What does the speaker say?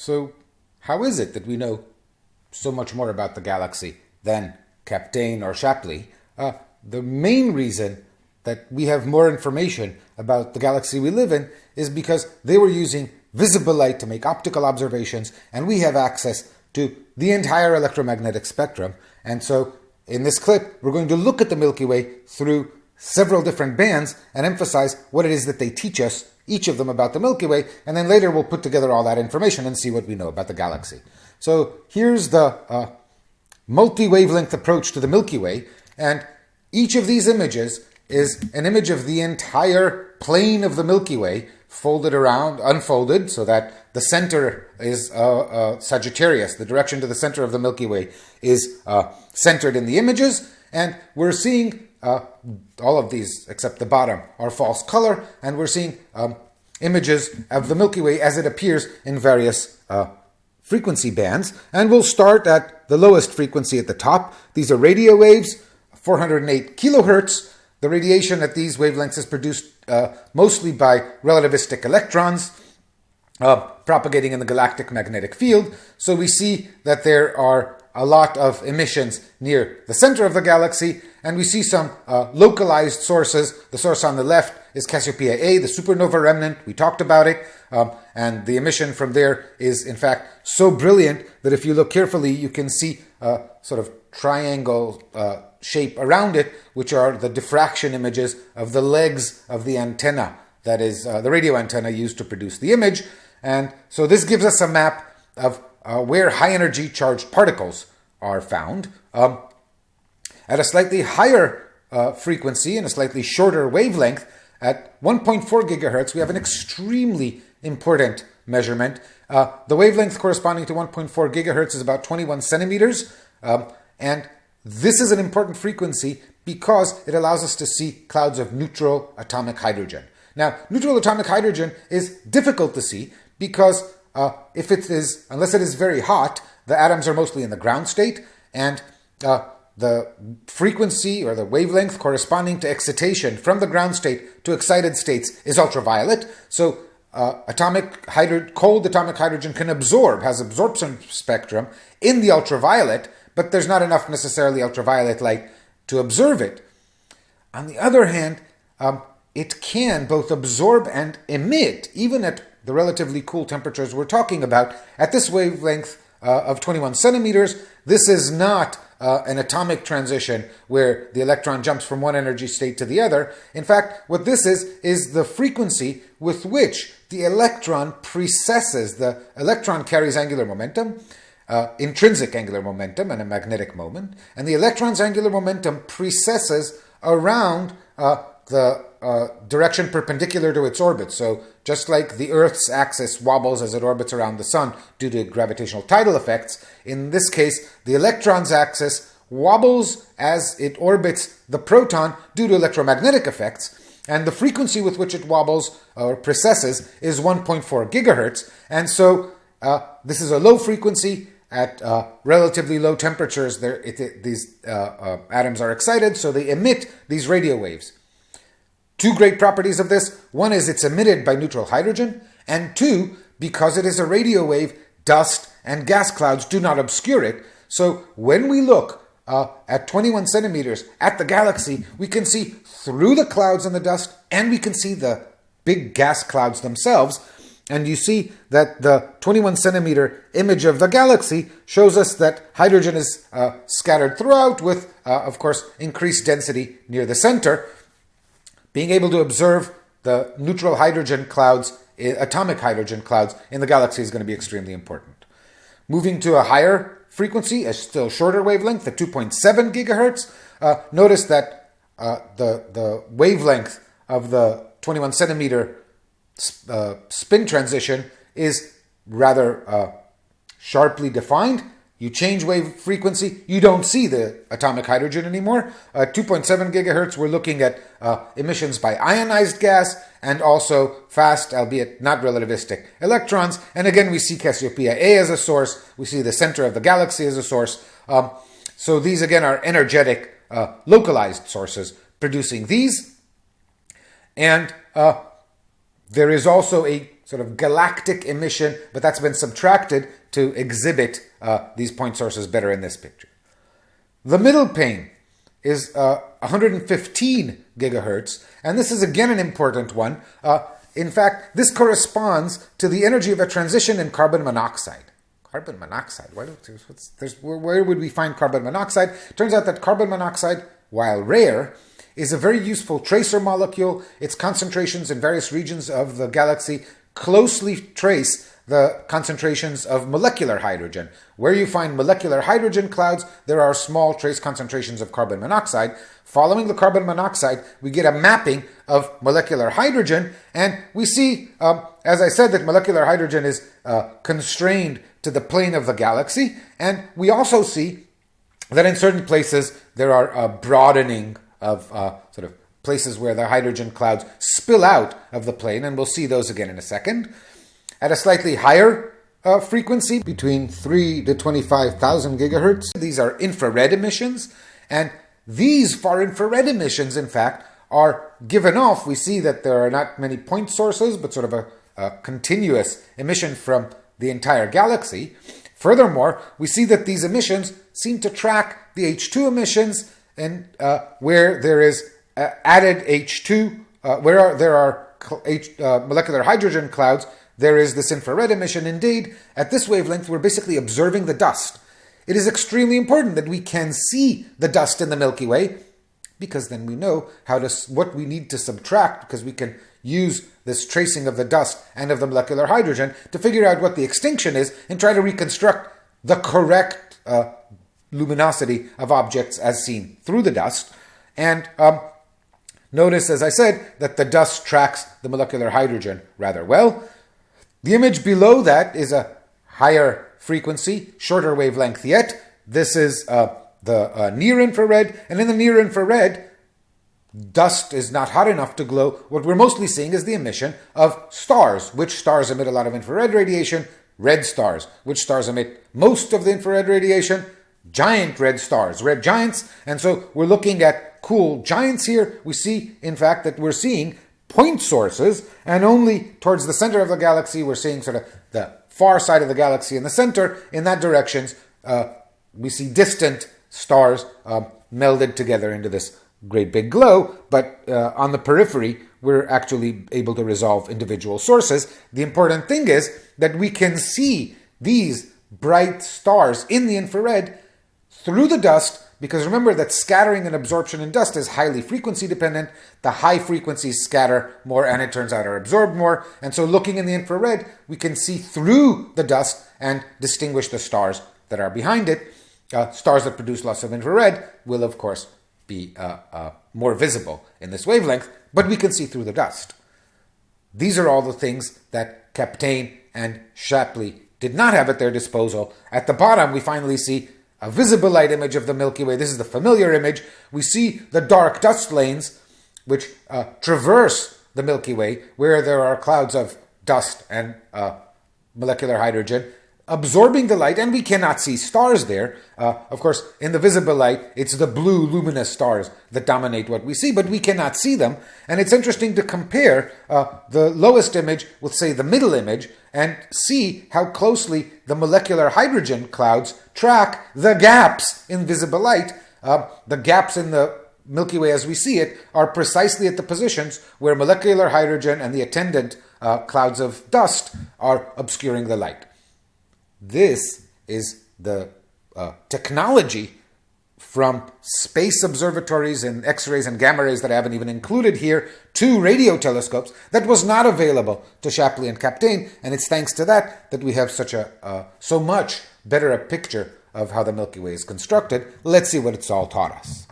So, how is it that we know so much more about the galaxy than Kapteyn or Shapley? The main reason that we have more information about the galaxy we live in is because they were using visible light to make optical observations, and we have access to the entire electromagnetic spectrum. And so, in this clip, we're going to look at the Milky Way through several different bands and emphasize what it is that they teach us, each of them about the Milky Way, and then later we'll put together all that information and see what we know about the galaxy. So here's the multi-wavelength approach to the Milky Way, and each of these images is an image of the entire plane of the Milky Way folded around, unfolded, so that the center is Sagittarius. The direction to the center of the Milky Way is centered in the images, and we're seeing all of these, except the bottom, are false color, and we're seeing images of the Milky Way as it appears in various frequency bands. And we'll start at the lowest frequency at the top. These are radio waves, 408 kilohertz. The radiation at these wavelengths is produced mostly by relativistic electrons propagating in the galactic magnetic field. So we see that there are a lot of emissions near the center of the galaxy, and we see some localized sources. The source on the left is Cassiopeia A, the supernova remnant. We talked about it, and the emission from there is, in fact, so brilliant that if you look carefully, you can see a sort of triangle shape around it, which are the diffraction images of the legs of the antenna, that is the radio antenna used to produce the image. And so this gives us a map of where high-energy charged particles are found. At a slightly higher frequency and a slightly shorter wavelength, at 1.4 gigahertz, we have an extremely important measurement. The wavelength corresponding to 1.4 gigahertz is about 21 centimeters, and this is an important frequency because it allows us to see clouds of neutral atomic hydrogen. Now, neutral atomic hydrogen is difficult to see because unless it is very hot, the atoms are mostly in the ground state, and the frequency or the wavelength corresponding to excitation from the ground state to excited states is ultraviolet. So cold atomic hydrogen has absorption spectrum in the ultraviolet, but there's not enough necessarily ultraviolet light to observe it. On the other hand, it can both absorb and emit, even at the relatively cool temperatures we're talking about. At this wavelength of 21 centimeters, this is not an atomic transition where the electron jumps from one energy state to the other. In fact, what this is the frequency with which the electron precesses. The electron carries angular momentum, intrinsic angular momentum, and a magnetic moment, and the electron's angular momentum precesses around the direction perpendicular to its orbit. So just like the Earth's axis wobbles as it orbits around the sun due to gravitational tidal effects, in this case, the electron's axis wobbles as it orbits the proton due to electromagnetic effects, and the frequency with which it wobbles or precesses is 1.4 gigahertz. And so this is a low frequency. At relatively low temperatures, these atoms are excited, so they emit these radio waves. Two great properties of this. One is it's emitted by neutral hydrogen, and two, because it is a radio wave, dust and gas clouds do not obscure it. So when we look at 21 centimeters at the galaxy, we can see through the clouds and the dust, and we can see the big gas clouds themselves. And you see that the 21 centimeter image of the galaxy shows us that hydrogen is scattered throughout with, of course, increased density near the center. Being able to observe the neutral hydrogen clouds, atomic hydrogen clouds in the galaxy is going to be extremely important. Moving to a higher frequency, a still shorter wavelength, the 2.7 gigahertz, notice that the wavelength of the 21 centimeter spin transition is rather sharply defined. You change wave frequency, you don't see the atomic hydrogen anymore. 2.7 gigahertz, we're looking at emissions by ionized gas and also fast, albeit not relativistic, electrons. And again, we see Cassiopeia A as a source. We see the center of the galaxy as a source. So these, again, are energetic, localized sources producing these. And there is also a sort of galactic emission, but that's been subtracted to exhibit these point sources better in this picture. The middle pane is 115 gigahertz, and this is again an important one. In fact, this corresponds to the energy of a transition in carbon monoxide. Carbon monoxide? Where would we find carbon monoxide? Turns out that carbon monoxide, while rare, is a very useful tracer molecule. Its concentrations in various regions of the galaxy closely trace the concentrations of molecular hydrogen. Where you find molecular hydrogen clouds, there are small trace concentrations of carbon monoxide. Following the carbon monoxide, we get a mapping of molecular hydrogen, and we see, as I said, that molecular hydrogen is constrained to the plane of the galaxy, and we also see that in certain places there are a broadening of sort of places where the hydrogen clouds spill out of the plane, and we'll see those again in a second. At a slightly higher frequency, between 3 to 25,000 gigahertz, these are infrared emissions, and these far infrared emissions, in fact, are given off. We see that there are not many point sources, but sort of a continuous emission from the entire galaxy. Furthermore, we see that these emissions seem to track the H2 emissions, and where there is added H2, where there are molecular hydrogen clouds, there is this infrared emission. Indeed, at this wavelength, we're basically observing the dust. It is extremely important that we can see the dust in the Milky Way, because then we know what we need to subtract, because we can use this tracing of the dust and of the molecular hydrogen to figure out what the extinction is and try to reconstruct the correct luminosity of objects as seen through the dust. And notice, as I said, that the dust tracks the molecular hydrogen rather well. The image below that is a higher frequency, shorter wavelength yet. This is the near infrared, and in the near infrared, dust is not hot enough to glow. What we're mostly seeing is the emission of stars. Which stars emit a lot of infrared radiation? Red stars. Which stars emit most of the infrared radiation? Giant red stars, red giants. And so we're looking at cool giants here. We see, in fact, that we're seeing point sources, and only towards the center of the galaxy, we're seeing sort of the far side of the galaxy in the center. In that direction, we see distant stars melded together into this great big glow, but on the periphery, we're actually able to resolve individual sources. The important thing is that we can see these bright stars in the infrared through the dust, because remember that scattering and absorption in dust is highly frequency dependent. The high frequencies scatter more, and it turns out are absorbed more. And so looking in the infrared, we can see through the dust and distinguish the stars that are behind it. Stars that produce lots of infrared will, of course, be more visible in this wavelength, but we can see through the dust. These are all the things that Kapteyn and Shapley did not have at their disposal. At the bottom, we finally see a visible light image of the Milky Way. This is the familiar image. We see the dark dust lanes which traverse the Milky Way, where there are clouds of dust and molecular hydrogen absorbing the light, and we cannot see stars there. Of course, in the visible light, it's the blue luminous stars that dominate what we see, but we cannot see them. And it's interesting to compare the lowest image with, say, the middle image, and see how closely the molecular hydrogen clouds track the gaps in visible light. The gaps in the Milky Way as we see it are precisely at the positions where molecular hydrogen and the attendant clouds of dust are obscuring the light. This is the technology from space observatories and X-rays and gamma rays that I haven't even included here to radio telescopes that was not available to Shapley and Kapteyn, and it's thanks to that we have such so much better a picture of how the Milky Way is constructed. Let's see what it's all taught us.